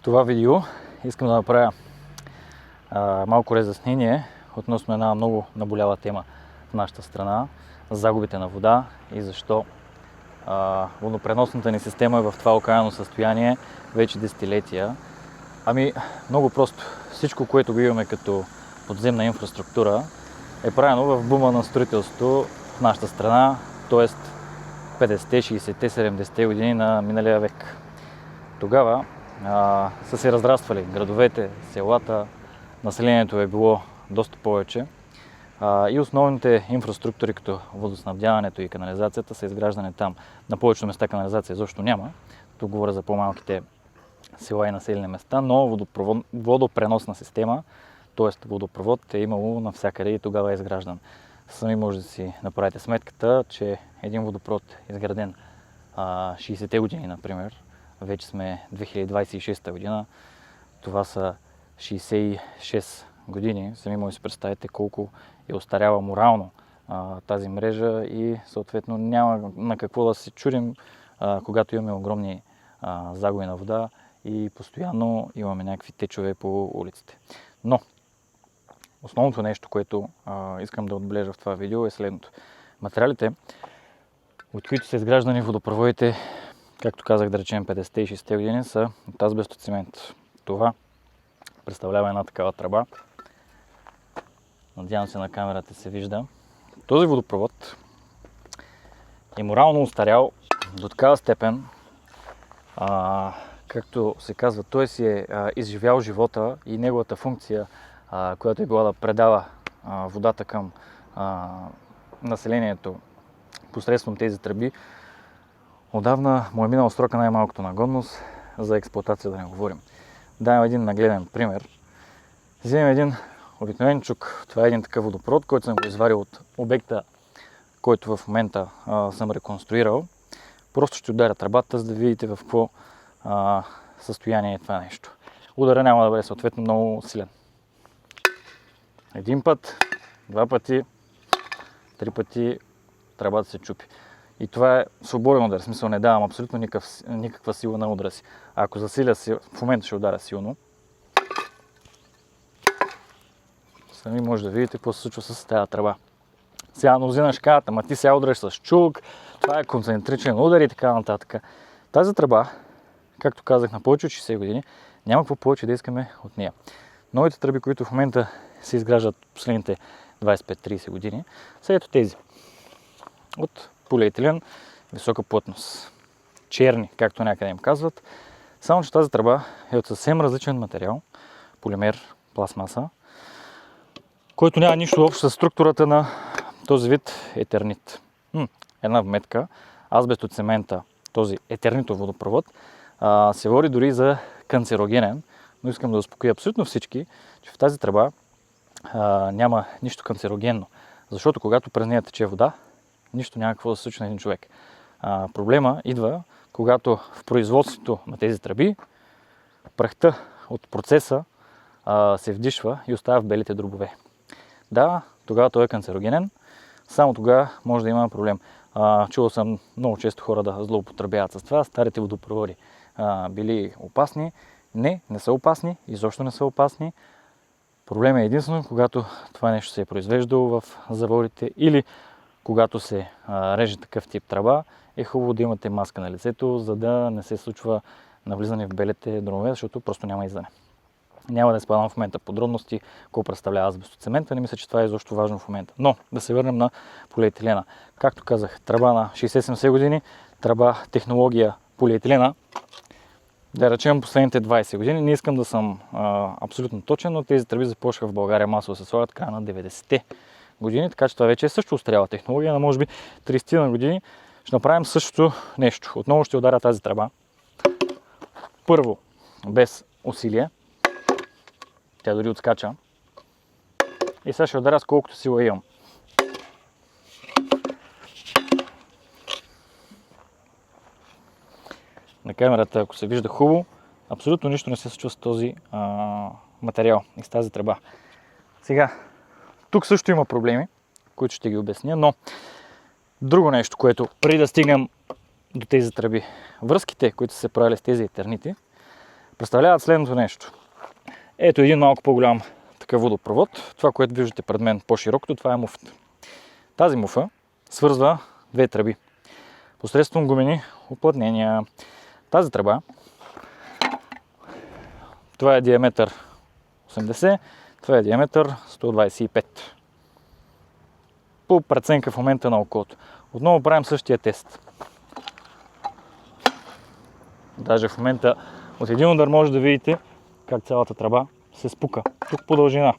това видео искам да направя малко разяснение относно една много наболяла тема в нашата страна – загубите на вода и защо водопреносната ни система е в това окаяно състояние вече десетилетия. Много просто. Всичко, което го имаме като подземна инфраструктура, е правено в бума на строителството в нашата страна, т.е. 50-те, 60-те, 70-те години на миналия век. Тогава са се разраствали градовете, селата, населението е било доста повече и основните инфраструктури, като водоснабдяването и канализацията, са изграждани там. На повечето места канализация изобщо няма. Тук говоря за по-малките села и населени места, но водопреносна система, т.е. водопровод е имало навсякъде и тогава е изграждан. Сами може да си направите сметката, че един водопровод изграден 60-те години, например, вече сме 2026 година, това са 66 години. Сами може да си представите колко е остаряла морално тази мрежа и съответно няма на какво да се чудим, когато имаме огромни загуби на вода и постоянно имаме някакви течове по улиците. Но основното нещо, което искам да отбележа в това видео, е следното. Материалите, от които са изграждани водопроводите, както казах, да речем 50-те и 60-те години, са от азбестоцимент. Това представлява една такава тръба. Надявам се на камерата се вижда. Този водопровод е морално устарял до такава степен, както се казва, той си е изживял живота и неговата функция, която е била да предава водата към населението посредством тези тръби, отдавна му е минал срока най-малкото на годност, за експлоатация да не говорим. Давам един нагледен пример. Вземем един обикновен чук. Това е един такъв водопровод, който съм го изварил от обекта, който в момента съм реконструирал. Просто ще ударя тръбата, за да видите в какво състояние е това нещо. Удара няма да бъде съответно много силен. Един път, два пъти, три пъти тръбата се чупи. И това е свободен удар, в смисъл не давам абсолютно никаква сила на удара си. Ако засиля си, в момента ще ударя силно. Сами може да видите какво се случва с тази тръба. Сега мнозина ще кажат, ама ти сега удреш с чук, това е концентричен удар и така нататък. Тази тръба, както казах, на повече от 60 години, няма какво повече да искаме от нея. Новите тръби, които в момента се изграждат последните 25-30 години, са ето тези. От полиетилен, висока плътност. Черни, както някъде им казват. Само че тази тръба е от съвсем различен материал, полимер, пластмаса, който няма нищо общо с структурата на този вид етернит. Една вметка, азбестоцемента, този етернитов водопровод, се води дори за канцерогенен, но искам да успокоя абсолютно всички, че в тази тръба няма нищо канцерогенно, защото когато през нея тече вода, нищо няма какво да се случи на един човек. Проблема идва, когато в производството на тези тръби прахта от процеса се вдишва и остава в белите дробове. Да, тогава той е канцерогенен, само тогава може да има проблем. Чувал съм много често хора да злоупотребяват с това. Старите водопроводи били опасни. Не са опасни, изобщо не са опасни. Проблем е единствено, когато това нещо се е произвеждало в заводите или когато се реже такъв тип тръба, е хубаво да имате маска на лицето, за да не се случва навлизане в белите дробове, защото просто няма излизане. Няма да изпадам в момента подробности, какво представлява азбестоцемента, не мисля, че това е изобщо важно в момента. Но да се върнем на полиетилена. Както казах, тръба на 60-70 години, тръба технология полиетилена, да речем последните 20 години. Не искам да съм абсолютно точен, но тези тръби започнаха в България масово се слагат края на 90-те години, така че това вече е също устаряла технология, на може би 30 на години ще направим същото нещо. Отново ще ударя тази тръба. Първо, без усилие. Тя дори отскача. И сега ще ударя с колкото сила имам. На камерата, ако се вижда хубаво, абсолютно нищо не се случва с този материал и с тази тръба. Сега, тук също има проблеми, които ще ги обясня, но друго нещо, което преди да стигнем до тези тръби, връзките, които са се правили с тези етернити, представляват следното нещо. Ето един малко по-голям такъв водопровод. Това, което виждате пред мен по-широкото, това е муфата. Тази муфа свързва две тръби посредством гумени уплътнения. Тази тръба, това е диаметър 80, това е диаметър 125. По преценка в момента на окото. Отново правим същия тест. Даже в момента от един удар може да видите как цялата тръба се спука. Тук по дължина.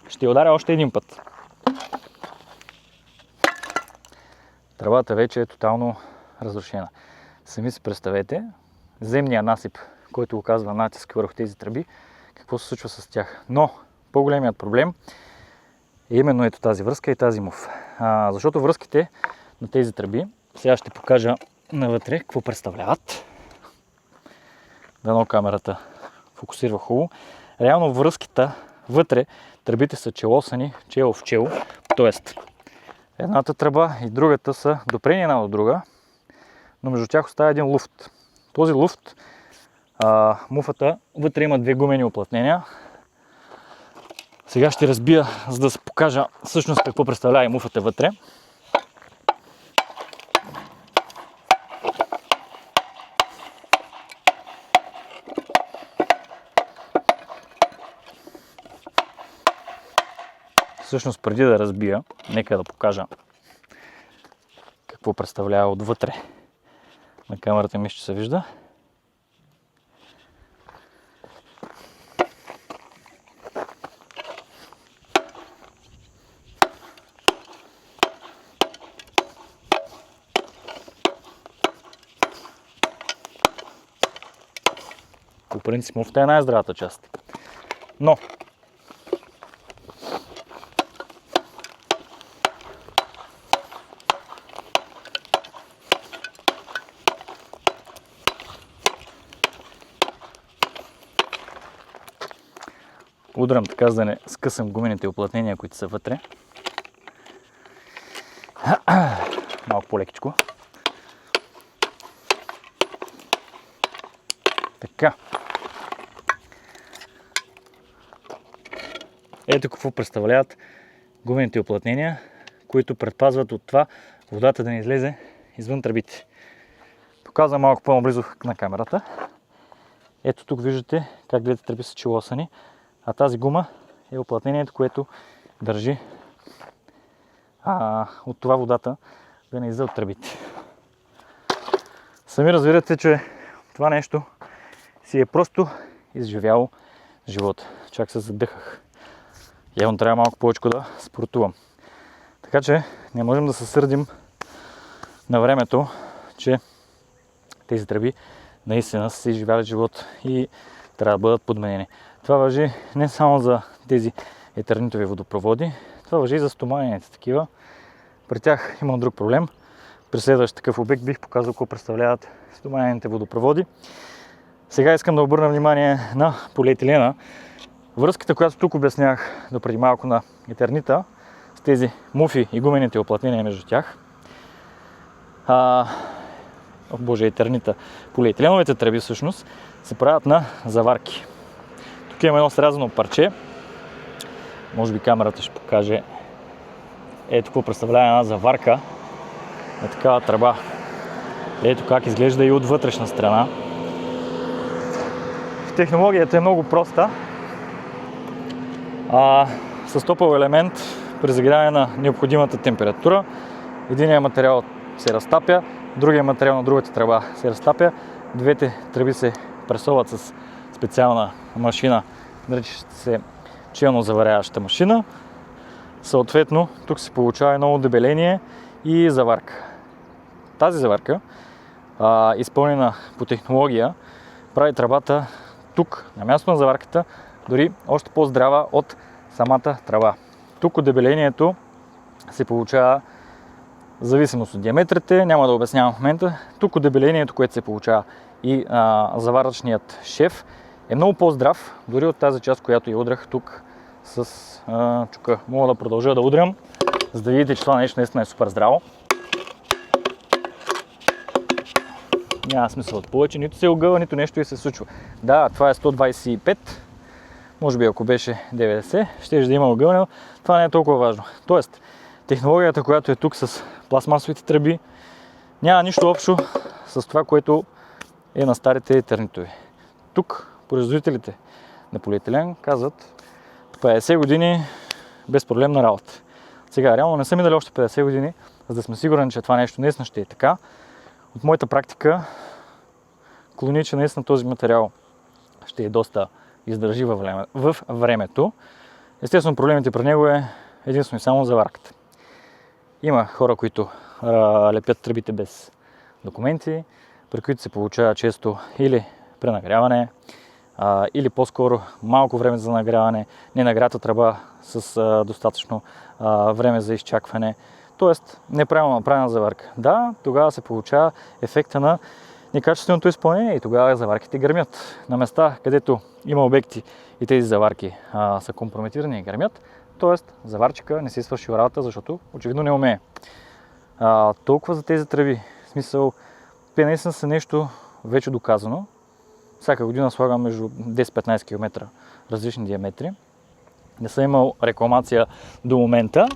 Ще я ударя още един път. Тръбата вече е тотално разрушена. Сами си представете земния насип, който оказва натиск върху тези тръби, какво се случва с тях. Но по-големият проблем е именно ето тази връзка и тази мув. Защото връзките на тези тръби, сега ще покажа навътре какво представляват. Дано камерата фокусира хубаво. Реално връзките вътре, тръбите са челосани чело в чело, т.е. едната тръба и другата са допрени една до друга, но между тях остава един луфт. Този луфт, муфата, вътре има две гумени уплътнения. Сега ще разбия, за да се покажа всъщност какво представлява и муфата вътре. Всъщност преди да разбия, нека да покажа какво представлява отвътре. На камерата ми ще се вижда. По принцип муфта е най-здравата част. Но удрям така, за да не скъсам гумените уплътнения, които са вътре. Малко по-лекичко. Така. Ето какво представляват гумените уплътнения, които предпазват от това водата да не излезе извън тръбите. Показвам малко по-наблизо на камерата. Ето тук виждате как двете тръби са челосани. А тази гума е уплътнението, което държи от това водата да не излезе от тръбите. Сами разбирате, че това нещо си е просто изживяло живота. Чак се задъхах. Явно трябва малко повече да спортувам. Така че не можем да се сърдим на времето, че тези тръби наистина са си изживяли живот и трябва да бъдат подменени. Това важи не само за тези етернитови водопроводи, това важи и за стоманените такива. При тях имам друг проблем. При следващ такъв обект бих показал какво представляват стоманените водопроводи. Сега искам да обърна внимание на полиетилена. Връзката, която тук обяснях допреди малко на етернита, с тези муфи и гумените уплътнения между тях. Етернита, полиетиленовите тръби всъщност се правят на заварки. Тук има едно срязано парче. Може би камерата ще покаже. Ето какво представлява една заварка на такава тръба. Ето как изглежда и от вътрешна страна. Технологията е много проста. С топъл елемент при загряване на необходимата температура единият материал се разтапя, другия материал на другата тръба се разтапя. Двете тръби се пресоват с специална машина, наричаща се челно заваряваща машина. Съответно, тук се получава едно дебеление и заварка. Тази заварка, изпълнена по технология, прави тръбата тук, на място на заварката, дори още по-здрава от самата тръба. Тук отдебелението се получава в зависимост от диаметрите, няма да обяснявам в момента. Тук отдебелението, което се получава и заваръчният шеф е много по-здрав, дори от тази част, която я удрях тук с чука. Мога да продължа да удрям, за да видите, че това нещо наистина е супер здраво. Няма смисъл от повече, нито се огъва, нито нещо и се случва. Да, това е 125, може би ако беше 90, ще да има огъване, но това не е толкова важно. Тоест, технологията, която е тук с пластмасовите тръби, няма нищо общо с това, което е на старите тернитови. Тук производителите на полиетилен казват 50 години безпроблемна работа. Сега, реално не са минали още 50 години, за да сме сигурни, че това нещо наистина ще е така. От моята практика клони, че наистина този материал ще е доста издържи във времето. Естествено, проблемите при него е единствено и само заварката. Има хора, които лепят тръбите без документи, при които се получава често или пренагряване, или по-скоро малко време за нагряване, ненагрята тръба с достатъчно време за изчакване, т.е. неправилно направена заварка. Да, тогава се получава ефекта на некачественото изпълнение и тогава заварките гърмят. На места, където има обекти и тези заварки са компрометирани и гърмят, т.е. заварчика не си свърши работа, защото очевидно не умее. Толкова за тези тръби. В смисъл, те наистина са нещо вече доказано. Всяка година слагам между 10-15 км различни диаметри. Не съм имал рекламация до момента.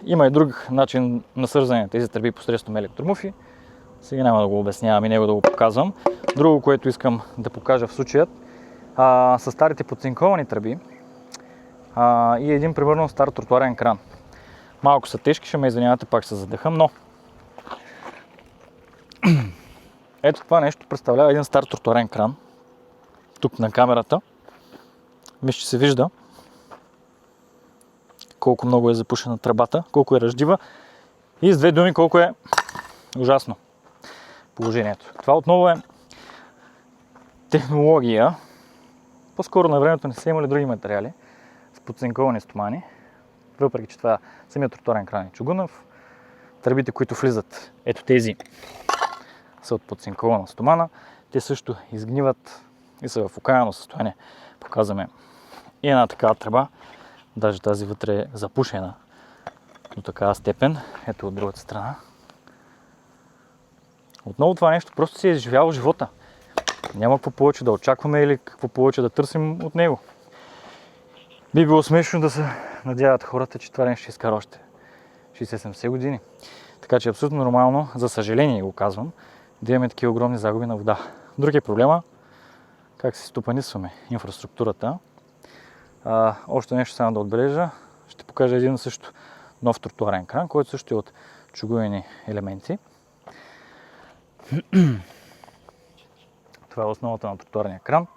Има и друг начин на свързване на тези тръби посредством електромуфи. Сега няма да го обяснявам и него да го показвам. Друго, което искам да покажа в случая, са старите подцинковани тръби и един примерно стар тротуарен кран. Малко са тежки, ще ме извинявате, пак се задъхам, но ето това нещо представлява един стар тротуарен кран. Тук на камерата. Мисля, че се вижда колко много е запушена тръбата, колко е ръждива и с две думи колко е ужасно положението. Това отново е технология. По-скоро на времето не са имали други материали с подцинковани стомани, въпреки че това самият тротуарен кран е чугунов. Тръбите, които влизат, ето тези, са от подцинкована стомана. Те също изгниват и са в окаяно състояние. Показваме и една такава тръба. Даже тази вътре е запушена до такава степен. Ето от другата страна. Отново това нещо просто си е изживяло живота. Няма какво повече да очакваме или какво повече да търсим от него. Би било смешно да се надяват хората, че това нещо ще изкара още 60-70 години. Така че е абсолютно нормално, за съжаление го казвам, да имаме такива огромни загуби на вода. Друг е проблема как се стопанисваме инфраструктурата. Още нещо само да отбележа. Ще покажа един също нов тротуарен кран, който също е от чугунени елементи. Това е основата на тротуарния кран.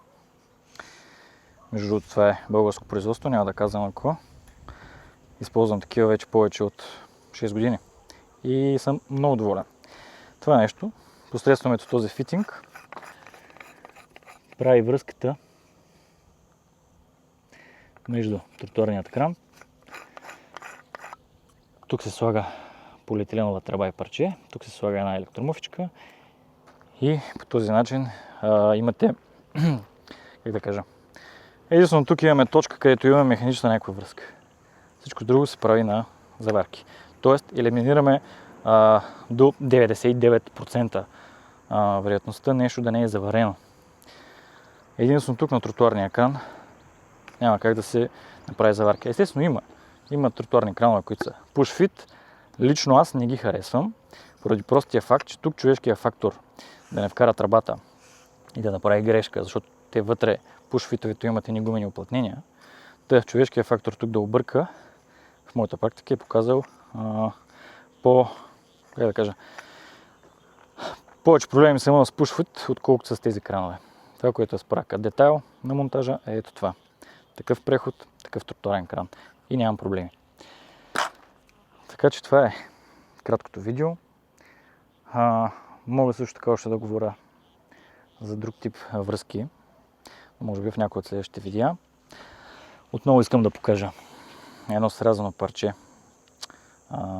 Между другото, това е българско производство, няма да казвам ако. Използвам такива вече повече от 6 години. И съм много доволен. Това нещо, посредством ето този фитинг, прави връзката между тротуарният кран. Тук се слага полиетиленова тръба и парче, тук се слага една електромуфичка и по този начин имате, как да кажа, единствено тук имаме точка, където имаме механична някаква връзка. Всичко друго се прави на заварки. Тоест елиминираме до 99% вероятността нещо да не е заварено. Единствено тук на тротуарния кран няма как да се направи заварка. Естествено има тротуарни кранове, които са push fit. Лично аз не ги харесвам, поради простия факт, че тук човешкият фактор да не вкара тръбата и да направи грешка, защото те вътре push-фитовете имат едни гумени уплътнения. Човешкият фактор тук да обърка, в моята практика е показал повече проблеми са имал с push-fit, отколкото с тези кранове. Това, което е спорака детайл на монтажа е ето това. Такъв преход, такъв тротуарен кран и нямам проблеми. Така че това е краткото видео. Мога също така още да говоря за друг тип връзки, може би в някои от следващите видеа. Отново искам да покажа едно срязано парче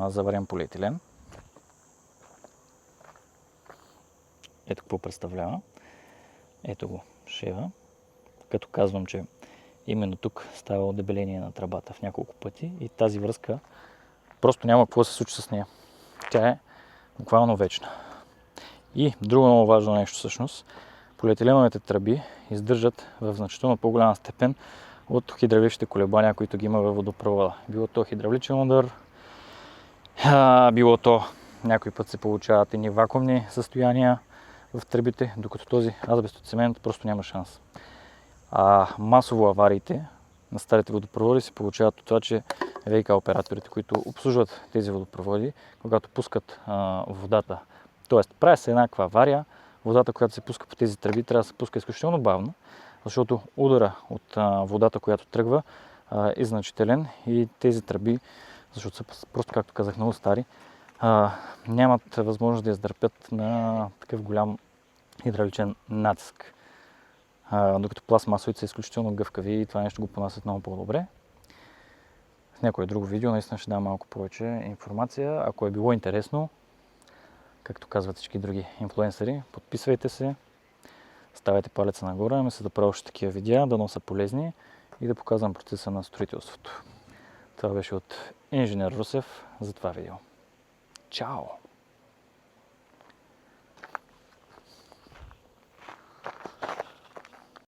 заварен полиетилен. Ето какво представлява. Ето го шева. Като казвам, че именно тук става дебеление на тръбата в няколко пъти и тази връзка просто няма какво да се случи с нея. Тя е буквално вечна. И друго много важно нещо всъщност, полиетиленовите тръби издържат в значително по-голяма степен от хидравличните колебания, които ги има във водопровода. Било то хидравличен удар, било то някой път се получават едни вакуумни състояния в тръбите, докато този азбестоцемент просто няма шанс. Масово авариите на старите водопроводи се получават от това, че ВиК операторите, които обслужват тези водопроводи, когато пускат водата, т.е. прави се еднаква авария, водата, която се пуска по тези тръби, трябва да се пуска изключително бавно, защото удара от водата, която тръгва, е значителен и тези тръби, защото са просто, както казах, много стари, нямат възможност да издърпят на такъв голям хидравличен натиск. Докато пластмасовите са изключително гъвкави и това нещо го понасят много по-добре. В някое друго видео наистина ще дам малко повече информация. Ако е било интересно, както казват всички други инфлуенсъри, подписвайте се, ставайте палеца нагоре, мисля да правя още такива видеа, да носа полезни и да показвам процеса на строителството. Това беше от инженер Русев за това видео. Чао!